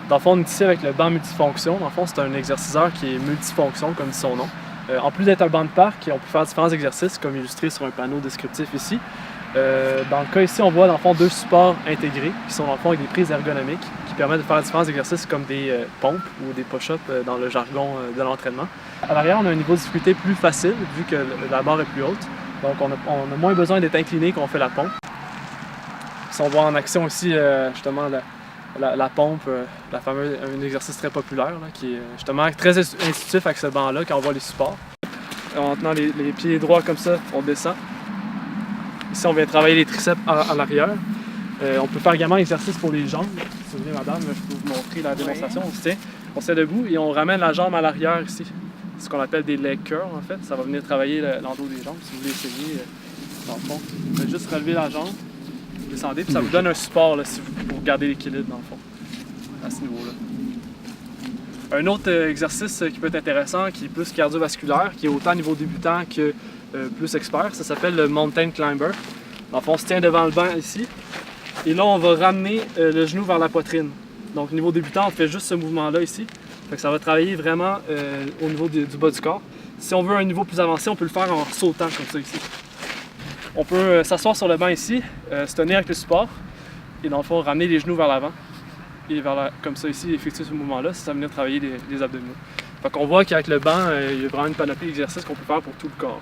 Dans le fond, on est ici avec le banc multifonction. Dans le fond, c'est un exerciceur qui est multifonction, comme dit son nom. En plus d'être un banc de parc, on peut faire différents exercices, comme illustré sur un panneau descriptif ici. Dans le cas ici, on voit dans le fond 2 supports intégrés, qui sont dans le fond avec des prises ergonomiques, qui permettent de faire différents exercices comme des pompes ou des push-ups dans le jargon de l'entraînement. À l'arrière, on a un niveau de difficulté plus facile, vu que la barre est plus haute. Donc on a moins besoin d'être incliné quand on fait la pompe. Si on voit en action ici, justement, la pompe, un exercice très populaire, là, qui est justement très intuitif avec ce banc-là quand on voit les supports. En tenant les pieds droits comme ça, on descend. Ici, on vient travailler les triceps à l'arrière. On peut faire également l'exercice pour les jambes. Si vous voulez, madame, je peux vous montrer la démonstration. On se tient, on se tient debout et on ramène la jambe à l'arrière ici. C'est ce qu'on appelle des leg curls, en fait. Ça va venir travailler l'endos des jambes. Si vous voulez essayer, dans le fond, vous faites juste relever la jambe, vous descendez, puis ça vous donne un support là, pour garder l'équilibre, dans le fond, à ce niveau-là. Un autre exercice qui peut être intéressant, qui est plus cardiovasculaire, qui est autant niveau débutant que plus expert, ça s'appelle le mountain climber. Dans le fond, on se tient devant le banc ici, et là, on va ramener le genou vers la poitrine. Donc, niveau débutant, on fait juste ce mouvement-là ici. Fait que ça va travailler vraiment au niveau du bas du corps. Si on veut un niveau plus avancé, on peut le faire en sautant comme ça ici. On peut s'asseoir sur le banc ici, se tenir avec le support, et dans le fond, ramener les genoux vers l'avant. Et comme ça ici, effectuer ce mouvement-là, ça va venir travailler les abdominaux. Fait qu'on voit qu'avec le banc, il y a vraiment une panoplie d'exercices qu'on peut faire pour tout le corps.